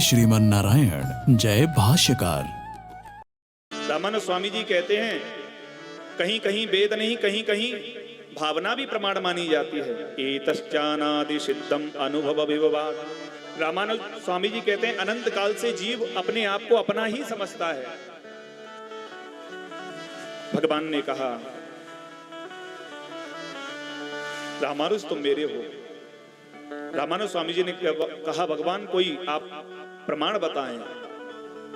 श्रीमन नारायण जय भाष्यकार। रामानंद स्वामी जी कहते हैं कहीं कहीं वेद नहीं, कहीं कहीं भावना भी प्रमाण मानी जाती है। एतश्चानादि सिद्धम अनुभव विवाद। रामानंद स्वामी जी कहते हैं अनंत काल से जीव अपने आप को अपना ही समझता है। भगवान ने कहा रामानुज तुम मेरे हो। रामानंद स्वामी जी ने कहा भगवान कोई आप प्रमाण बताएं।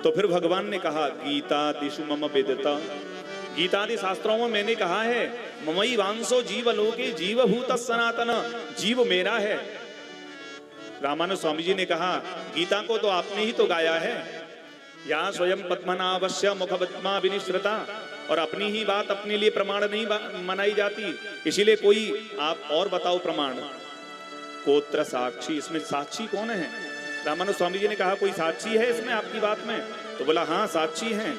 तो फिर भगवान ने कहा गीता दिशु मम वेदता। गीता आदि शास्त्रों में मैंने कहा है ममई वांसो जीवलोके जीवभूत सनातन, जीव मेरा है। रामानंद स्वामी जी ने कहा गीता को तो आपने ही तो गाया है, या स्वयं पद्मनाभस्य मुखपद्मा विनिश्रिता, और अपनी ही बात अपने लिए प्रमाण नहीं मनाई जाती, इसीलिए कोई आप और बताओ प्रमाण। कोत्र साक्षी, इसमें साक्षी कौन है? रामानंद स्वामी जी ने कहा कोई साक्षी है इसमें आपकी बात में? तो बोला हाँ साक्षी हैं।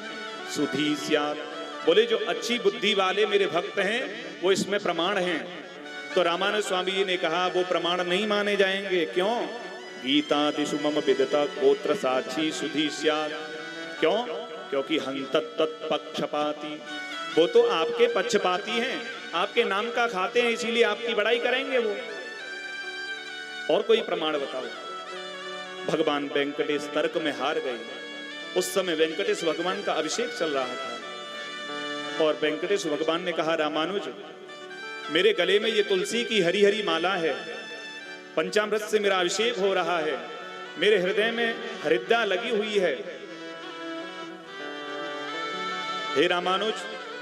सुधी स्यात्, बोले जो अच्छी बुद्धि वाले मेरे भक्त हैं वो इसमें प्रमाण हैं। तो रामानंद स्वामी जी ने कहा वो प्रमाण नहीं माने जाएंगे। क्यों? गीता दिशु मम विदता गोत्र साक्षी सुधी स्यात्। क्यों? क्योंकि हंतत पक्षपाती, वो तो आपके पक्षपाती हैं, आपके नाम का खाते हैं, इसीलिए आपकी बड़ाई करेंगे वो। और कोई प्रमाण बताओ। भगवान वेंकटेश तर्क में हार गए। उस समय वेंकटेश भगवान का अभिषेक चल रहा था और वेंकटेश भगवान ने कहा रामानुज मेरे गले में ये तुलसी की हरी हरी माला है, पंचामृत से मेरा अभिषेक हो रहा है, मेरे हृदय में हरिद्रा लगी हुई है। हे रामानुज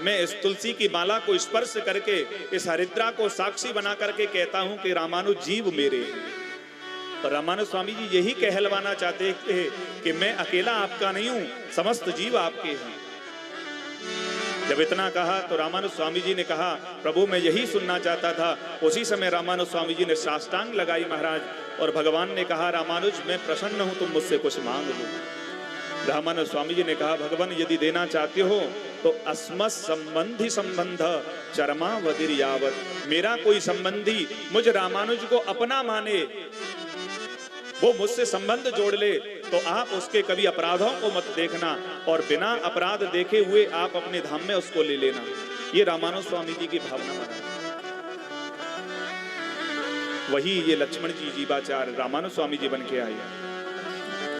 मैं इस तुलसी की माला को स्पर्श करके इस हरिद्रा को साक्षी बना करके कहता हूं कि रामानुज जीव मेरे हैं। तो रामानंद स्वामी जी यही कहलवाना चाहते थे कि मैं अकेला आपका नहीं हूं, समस्त जीव आपके हैं। जब इतना कहा तो रामानंद स्वामी जी ने कहा प्रभु मैं यही सुनना चाहता था। उसी समय रामानंद स्वामी जी ने साष्टांग लगाई महाराज, और भगवान ने कहा रामानुज मैं प्रसन्न हूं, तुम मुझसे कुछ मांग लो। रामानंद स्वामी जी ने कहा भगवान यदि देना चाहते हो तो अस्मत् संबंधी संबंध चरमावधिर यावत, मेरा कोई संबंधी मुझ रामानुज को अपना माने, वो मुझसे संबंध जोड़ ले, तो आप उसके कभी अपराधों को मत देखना और बिना अपराध देखे हुए आप अपने धाम में उसको ले लेना। ये रामानंद स्वामी जी की भावना बना। वही ये लक्ष्मण जी जीवाचार्य रामानंद स्वामी जी बन के आए।